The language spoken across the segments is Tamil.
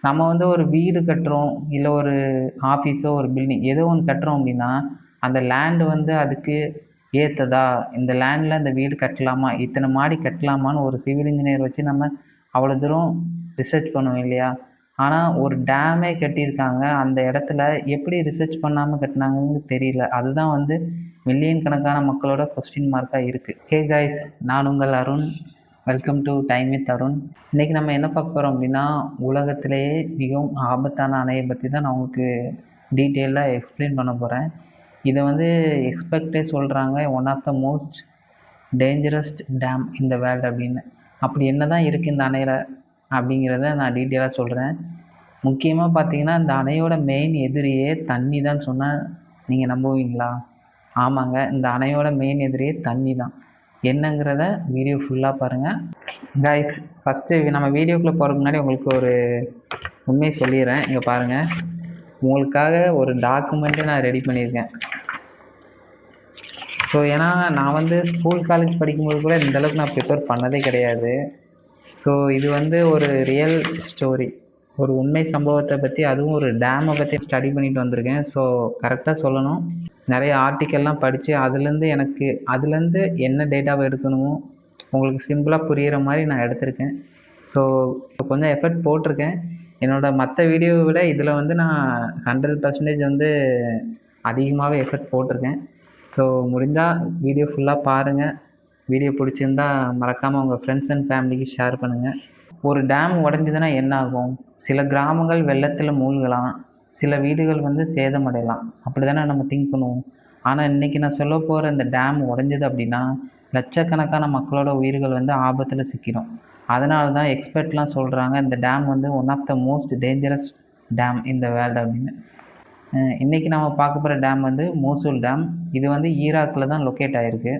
நம்ம வந்து ஒரு வீடு கட்டுறோம், இல்லை ஒரு ஆஃபீஸோ ஒரு பில்டிங் ஏதோ ஒன்று கட்டுறோம் அப்படின்னா, அந்த லேண்டு வந்து அதுக்கு ஏற்றதா, இந்த லேண்டில் இந்த வீடு கட்டலாமா, இத்தனை மாடி கட்டலாமான்னு ஒரு சிவில் இன்ஜினியர் வச்சு நம்ம அவ்வளோ தூரம் ரிசர்ச் பண்ணுவோம் இல்லையா? ஆனால் ஒரு டேமே கட்டியிருக்காங்க, அந்த இடத்துல எப்படி ரிசர்ச் பண்ணாமல் கட்டினாங்கன்னு தெரியல. அதுதான் வந்து மில்லியன் கணக்கான மக்களோட கொஸ்டின் மார்க்காக இருக்குது. ஹே கைஸ், நான் உங்கள் Arun. Welcome to time with Arun. இன்றைக்கி நம்ம என்ன பார்க்க போகிறோம் அப்படின்னா, உலகத்திலேயே மிகவும் ஆபத்தான அணையை பற்றி தான் நான் உங்களுக்கு டீட்டெயிலாக எக்ஸ்பிளைன் பண்ண போகிறேன். இதை வந்து எக்ஸ்பெக்டே சொல்கிறாங்க one of the most dangerousest dam இந்த வேர்ல்டு அப்படின்னு. அப்படி என்ன தான் இருக்குது இந்த அணையில் அப்படிங்கிறத நான் டீட்டெயிலாக சொல்கிறேன். முக்கியமாக பார்த்தீங்கன்னா, இந்த அணையோட மெயின் எதிரியே தண்ணி தான் சொன்னால் நீங்கள் நம்புவீங்களா? ஆமாங்க, இந்த அணையோட மெயின் எதிரியே தண்ணி தான். என்னங்கிறத வீடியோ ஃபுல்லாக பாருங்கள் கைஸ். ஃபஸ்ட்டு நம்ம வீடியோக்குள்ளே போகிறதுக்கு முன்னாடி உங்களுக்கு ஒரு உண்மையை சொல்லிடுறேன். இங்கே பாருங்கள், உங்களுக்காக ஒரு டாக்குமெண்ட்டை நான் ரெடி பண்ணியிருக்கேன். ஸோ ஏன்னா நான் வந்து ஸ்கூல் காலேஜ் படிக்கும்போது கூட இந்தளவுக்கு நான் ப்ரிப்பேர் பண்ணதே கிடையாது. ஸோ இது வந்து ஒரு ரியல் ஸ்டோரி, ஒரு உண்மை சம்பவத்தை பற்றி, அதுவும் ஒரு டேமை பற்றி ஸ்டடி பண்ணிட்டு வந்திருக்கேன். ஸோ கரெக்டாக சொல்லணும், நிறைய ஆர்டிக்கல்லாம் படித்து அதுலேருந்து என்ன டேட்டாவை எடுக்கணுமோ உங்களுக்கு சிம்பிளாக புரிகிற மாதிரி நான் எடுத்திருக்கேன். ஸோ கொஞ்சம் எஃபர்ட் போட்டிருக்கேன். என்னோடய மற்ற வீடியோவை விட இதில் வந்து நான் 100% வந்து அதிகமாகவே எஃபர்ட் போட்டிருக்கேன். ஸோ முடிஞ்சால் வீடியோ ஃபுல்லாக பாருங்கள். வீடியோ பிடிச்சிருந்தா மறக்காமல் உங்கள் ஃப்ரெண்ட்ஸ் அண்ட் ஃபேமிலிக்கு ஷேர் பண்ணுங்கள். ஒரு டேம் உடஞ்சிதுன்னா என்ன ஆகும்? சில கிராமங்கள் வெள்ளத்தில் மூழ்கலாம், சில வீடுகள் வந்து சேதமடையலாம். அப்படி தானே நம்ம திங்க் பண்ணுவோம். ஆனால் இன்றைக்கி நான் சொல்ல போகிற இந்த டேம் உடஞ்சிது அப்படின்னா லட்சக்கணக்கான மக்களோட உயிர்கள் வந்து ஆபத்தில் சிக்கிடும். அதனால தான் எக்ஸ்பர்ட்லாம் சொல்கிறாங்க இந்த டேம் வந்து one of the most dangerous dam இந்த வேர்ல்டு அப்படின்னு. இன்றைக்கி நம்ம பார்க்க போகிற டேம் வந்து மோசூல் டேம். இது வந்து ஈராக்கில் தான் லொக்கேட் ஆகிருக்கு.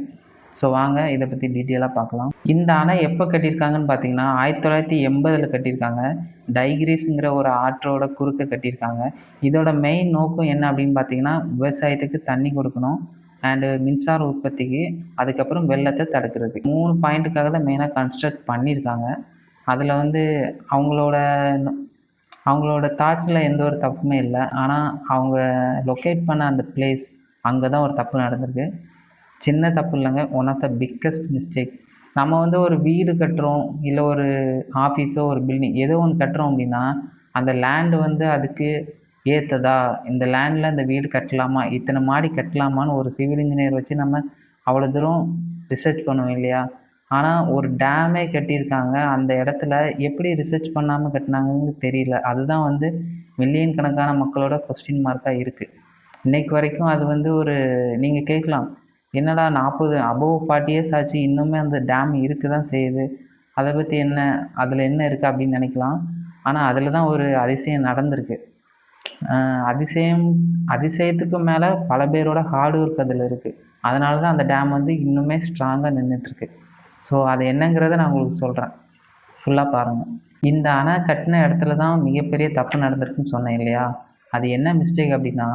ஸோ வாங்க இதை பற்றி டீட்டெயிலாக பார்க்கலாம். இந்த அணை எப்போ கட்டியிருக்காங்கன்னு பார்த்தீங்கன்னா 1980 கட்டியிருக்காங்க. டைக்ரீஸுங்கிற ஒரு ஆற்றோட குறுக்க கட்டியிருக்காங்க. இதோட மெயின் நோக்கம் என்ன அப்படின்னு பார்த்தீங்கன்னா, விவசாயத்துக்கு தண்ணி கொடுக்கணும், அண்டு மின்சார உற்பத்திக்கு, அதுக்கப்புறம் வெள்ளத்தை தடுக்கிறதுக்கு. 3 பாயிண்ட்டுக்காக தான் மெயினாக கன்ஸ்ட்ரக்ட் பண்ணியிருக்காங்க. அதில் வந்து அவங்களோட தாட்ஸில் எந்த ஒரு தப்புமே இல்லை. ஆனால் அவங்க லொக்கேட் பண்ண அந்த பிளேஸ், அங்கே தான் ஒரு தப்பு நடந்திருக்கு. சின்ன தப்பு இல்லைங்க, one of the biggest mistake. நம்ம வந்து ஒரு வீடு கட்டுறோம், இல்லை ஒரு ஆஃபீஸோ ஒரு பில்டிங் ஏதோ ஒன்று கட்டுறோம் அப்படின்னா, அந்த லேண்டு வந்து அதுக்கு ஏற்றதா, இந்த லேண்டில் இந்த வீடு கட்டலாமா, இத்தனை மாடி கட்டலாமான்னு ஒரு சிவில் இன்ஜினியர் வச்சு நம்ம அவ்வளோ தூரம் ரிசர்ச் பண்ணுவோம் இல்லையா? ஆனால் ஒரு டேமே கட்டியிருக்காங்க, அந்த இடத்துல எப்படி ரிசர்ச் பண்ணாமல் கட்டினாங்கன்னு தெரியல. அதுதான் வந்து மில்லியன் கணக்கான மக்களோட கொஸ்டின் மார்க்காக இருக்குது இன்றைக்கு வரைக்கும். அது வந்து ஒரு நீங்கள் கேட்கலாம், என்னடா 40 அபோவ் 40 இயர்ஸ் ஆச்சு, இன்னுமே அந்த டேம் இருக்க தான் செய்யுது, அதை பற்றி என்ன, அதில் என்ன இருக்குது அப்படின்னு நினைக்கலாம். ஆனால் அதில் தான் ஒரு அதிசயம் நடந்திருக்கு. அதிசயத்துக்கு மேலே பல பேரோட ஹார்ட் ஒர்க் அதில் இருக்குது. அதனால தான் அந்த டேம் வந்து இன்னுமே ஸ்ட்ராங்காக நின்றுட்டுருக்கு. ஸோ அது என்னங்கிறத நான் உங்களுக்கு சொல்கிறேன், ஃபுல்லாக பாருங்கள். இந்த அணை கட்டின இடத்துல தான் மிகப்பெரிய தப்பு நடந்திருக்குன்னு சொன்னேன் இல்லையா? அது என்ன மிஸ்டேக் அப்படின்னா,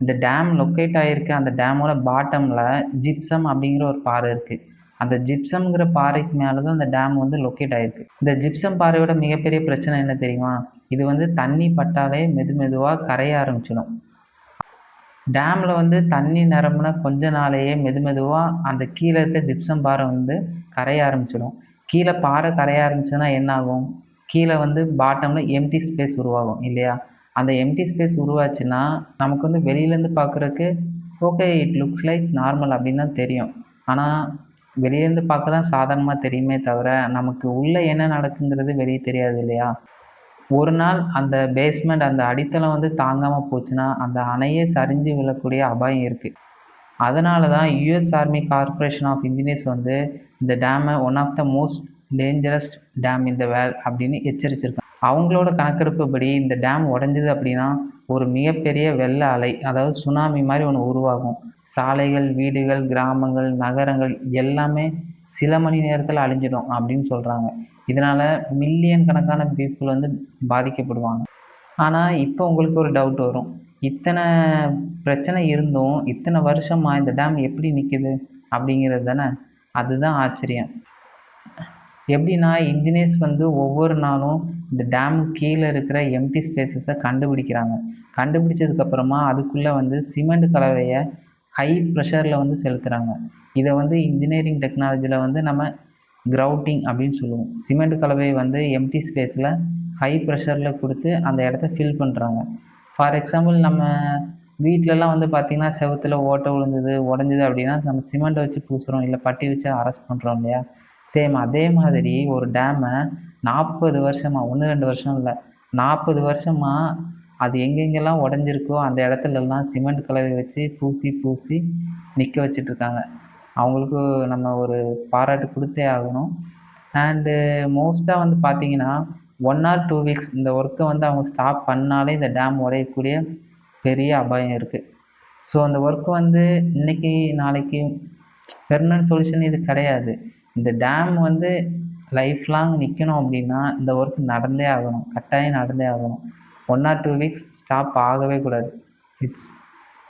இந்த டேம் லொக்கேட் ஆகிருக்கு, அந்த டேமோட பாட்டமில் ஜிப்சம் அப்படிங்கிற ஒரு பாறை இருக்குது. அந்த ஜிப்சம்ங்கிற பாறைக்கு மேலே தான் அந்த டேம் வந்து லொக்கேட் ஆகிருக்கு. இந்த ஜிப்சம் பாறையோட மிகப்பெரிய பிரச்சனை என்ன தெரியுமா? இது வந்து தண்ணி பட்டாலே மெதுவாக கரைய ஆரம்பிச்சிடும். டேமில் வந்து தண்ணி நிரம்புனா கொஞ்ச நாளையே மெதுவாக அந்த கீழே இருக்க ஜிப்சம் பாறை வந்து கரைய ஆரம்பிச்சிடும். கீழே பாறை கரைய ஆரம்பிச்சுன்னா என்ன ஆகும்? கீழே வந்து பாட்டமில் எம்டி ஸ்பேஸ் உருவாகும் இல்லையா? அந்த எம்டி ஸ்பேஸ் உருவாச்சுன்னா நமக்கு வந்து வெளியிலேருந்து பார்க்குறதுக்கு okay, it looks like normal அப்படின்னு தான் தெரியும். ஆனால் வெளியேருந்து பார்க்க தான் சாதாரணமாக தெரியுமே தவிர நமக்கு உள்ளே என்ன நடக்குங்கிறது வெளியே தெரியாது இல்லையா? ஒரு நாள் அந்த பேஸ்மெண்ட், அந்த அடித்தளம் வந்து தாங்காமல் போச்சுன்னா அந்த அணையே சரிஞ்சு விழக்கூடிய அபாயம் இருக்குது. அதனால தான் US army corporation of engineers வந்து இந்த டேமை one of the most dangerous dam இந்த வேர்ல்ட் அப்படின்னு எச்சரிச்சிருக்காங்க. அவங்களோட கணக்கெடுப்புப்படி இந்த டேம் உடஞ்சிது அப்படின்னா ஒரு மிகப்பெரிய வெள்ள அலை, அதாவது சுனாமி மாதிரி ஒன்று உருவாகும். சாலைகள், வீடுகள், கிராமங்கள், நகரங்கள் எல்லாமே சில மணி நேரத்தில் அழிஞ்சிடும் அப்படின்னு சொல்கிறாங்க. இதனால் மில்லியன் கணக்கான பீப்புள் வந்து பாதிக்கப்படுவாங்க. ஆனால் இப்போ உங்களுக்கு ஒரு டவுட் வரும், இத்தனை பிரச்சனை இருந்தும் இத்தனை வருஷமாக இந்த டேம் எப்படி நிற்கிது அப்படிங்கிறது தானே? அதுதான் ஆச்சரியம். எப்படின்னா இன்ஜினியர்ஸ் வந்து ஒவ்வொரு நாளும் இந்த டேம் கீழே இருக்கிற எம்டி ஸ்பேசஸை கண்டுபிடிக்கிறாங்க. கண்டுபிடிச்சதுக்கப்புறமா அதுக்குள்ளே வந்து சிமெண்ட் கலவையை ஹை ப்ரெஷரில் வந்து செலுத்துகிறாங்க. இதை வந்து இன்ஜினியரிங் டெக்னாலஜியில் வந்து நம்ம கிரவுட்டிங் அப்படின்னு சொல்லுவோம். சிமெண்ட் கலவையை வந்து எம்டி ஸ்பேஸில் ஹை ப்ரெஷரில் கொடுத்து அந்த இடத்த ஃபில் பண்ணுறாங்க. ஃபார் எக்ஸாம்பிள் நம்ம வீட்டிலலாம் வந்து பார்த்திங்கன்னா செவுத்துல ஓட்டை விழுந்தது உடஞ்சிது அப்படின்னா நம்ம சிமெண்ட்டை வச்சு பூசுகிறோம், இல்லை பட்டி வச்சு அரெஸ்ட் பண்ணுறோம் இல்லையா? சேம் அதே மாதிரி ஒரு டேமை 40 வருஷமாக, 1-2 வருஷம் இல்லை, 40 வருஷமாக அது எங்கெங்கெல்லாம் உடஞ்சிருக்கோ அந்த இடத்துலலாம் சிமெண்ட் கலவை வச்சு பூசி பூசி நிற்க வச்சிட்ருக்காங்க. அவங்களுக்கு நம்ம ஒரு பாராட்டு கொடுத்தே ஆகணும். அண்டு மோஸ்ட்டாக வந்து பார்த்திங்கன்னா 1 or 2 வீக்ஸ் இந்த ஒர்க்கை வந்து அவங்க ஸ்டாப் பண்ணாலே இந்த டேம் உடையக்கூடிய பெரிய அபாயம் இருக்குது. ஸோ அந்த ஒர்க் வந்து இன்றைக்கி நாளைக்கு பெர்மனன்ட் சொல்யூஷன் இது கிடையாது. இந்த டேம் வந்து லைஃப் லாங் நிற்கணும் அப்படின்னா இந்த ஒர்க் நடந்தே ஆகணும், கட்டாயம் நடந்தே ஆகணும். 1 or 2 வீக்ஸ் ஸ்டாப் ஆகவே கூடாது.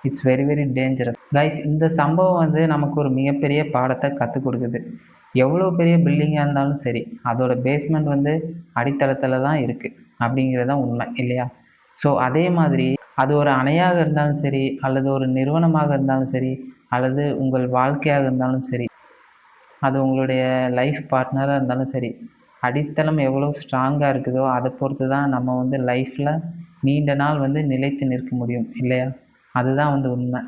It's very very dangerous guys. இந்த சம்பவம் வந்து நமக்கு ஒரு மிகப்பெரிய பாடத்தை கற்றுக் கொடுக்குது. எவ்வளோ பெரிய பில்டிங்காக இருந்தாலும் சரி, அதோட பேஸ்மெண்ட் வந்து அடித்தளத்தில் தான் இருக்குது அப்படிங்கிறது தான் உண்மை இல்லையா? ஸோ அதே மாதிரி அது ஒரு அணையாக இருந்தாலும் சரி, அல்லது ஒரு நிறுவனமாக இருந்தாலும் சரி, அல்லது உங்கள் வாழ்க்கையாக இருந்தாலும் சரி, அது உங்களுடைய லைஃப் பார்ட்னராக இருந்தாலும் சரி, அடித்தளம் எவ்வளோ ஸ்ட்ராங்காக இருக்குதோ அதை பொறுத்து தான் நம்ம வந்து லைஃப்பில் நீண்ட நாள் வந்து நிலைத்து நிற்க முடியும் இல்லையா? அதுதான் வந்து உண்மை.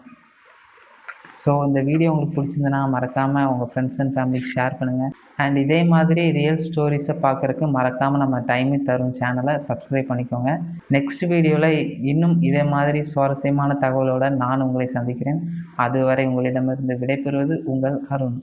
ஸோ இந்த வீடியோ உங்களுக்கு பிடிச்சிருந்தனா மறக்காமல் உங்கள் ஃப்ரெண்ட்ஸ் அண்ட் ஃபேமிலிக்கு ஷேர் பண்ணுங்கள். அண்ட் இதே மாதிரி ரியல் ஸ்டோரிஸை பார்க்குறக்கு மறக்காமல் நம்ம டைமே தரும் சேனலை சப்ஸ்கிரைப் பண்ணிக்கோங்க. நெக்ஸ்ட் வீடியோவில் இன்னும் இதே மாதிரி சுவாரஸ்யமான தகவலோடு நான் உங்களை சந்திக்கிறேன். அதுவரை உங்களிடமிருந்து விடைபெறுவது உங்கள் அருண்.